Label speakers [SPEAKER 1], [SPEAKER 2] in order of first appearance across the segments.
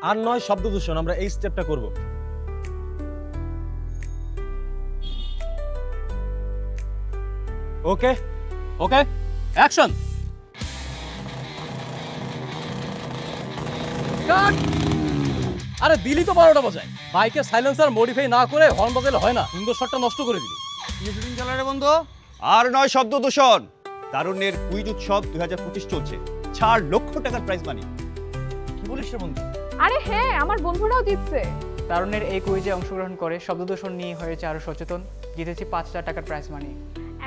[SPEAKER 1] আর নয় শব্দ দূষণ, আমরা এই স্টেপটা করব। ওকে
[SPEAKER 2] ওকে, অ্যাকশন। আরে দিলি তো 12টা বাজায়, বাইকের সাইলেন্সার মডিফাই না করে হর্ন বাজালে হয় না, সুন্দর শটটা নষ্ট করে দিলি।
[SPEAKER 3] শুটিং চলে রে বন্ধু।
[SPEAKER 4] আর নয় শব্দ দূষণ, তারুণ্যের কুইজ উৎসব 2025 চলছে, 4 লক্ষ টাকার প্রাইজ মানি।
[SPEAKER 3] কি বলিস রে বন্ধু?
[SPEAKER 5] আরে হ্যাঁ, আমার বন্ধুরাও জিতছে।
[SPEAKER 6] তারুণ্যের এই কুইজে অংশগ্রহণ করে শব্দদূষণ নিয়ে হয়েছে আরো সচেতন, জিতেছি 5,000 টাকার প্রাইজ মানি।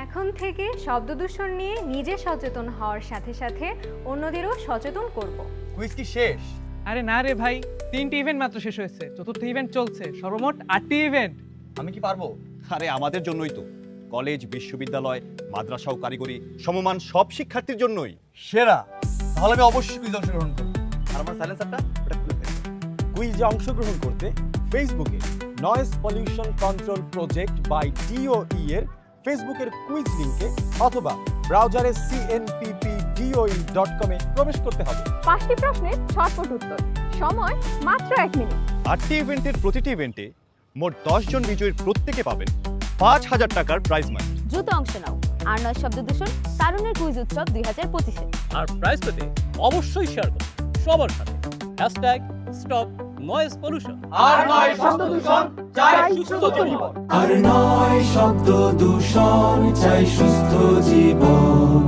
[SPEAKER 7] এখন থেকে শব্দ দূষণ নিয়ে নিজে সচেতন হওয়ার সাথে সাথে অন্যদেরও সচেতন করব।
[SPEAKER 3] কুইজ কি শেষ?
[SPEAKER 6] আরে না রে ভাই, 3টি ইভেন্ট মাত্র শেষ হয়েছে, চতুর্থ ইভেন্ট চলছে, সর্বমোট 8টি ইভেন্ট।
[SPEAKER 3] আমি কি পারবো?
[SPEAKER 4] আরে আমাদের জন্যই তো, কলেজ, বিশ্ববিদ্যালয়, মাদ্রাসা ও কারিগরি সমমান সব শিক্ষার্থীর জন্যই।
[SPEAKER 3] সেরা, তাহলে আমি অবশ্যই কুইজ অংশগ্রহণ করব। আর আমার সাইলেন্সারটা ওটা খুলে ফেলি।
[SPEAKER 1] কুইজে অংশগ্রহণ করতে ফেসবুকে noise pollution control project by DOE এর ফেসবুকের কুইজ লিংকে অথবা ব্রাউজারে cnppoe.com এ প্রবেশ করতে হবে।
[SPEAKER 5] 5টি প্রশ্নের ঝটপট উত্তর, সময় মাত্র 1 মিনিট।
[SPEAKER 4] 8টি ইভেন্টের প্রতিটি ইভেন্টে মোট 10 জন বিজয়ীর প্রত্যেকে পাবেন 5,000 টাকার প্রাইজ মানি।
[SPEAKER 8] দ্রুত অংশ নাও আর নয় শব্দ দূষণ তারুণ্যের কুইজ উৎসব 2025-এ।
[SPEAKER 2] আর প্রাইজ পেতে অবশ্যই শেয়ার করুন সবার সাথে #stop noise pollution।
[SPEAKER 3] আর নয় শব্দ দূষণ, চাই সুস্থ জীবন।
[SPEAKER 9] আর নয় শব্দ দূষণ, চাই সুস্থ জীবন।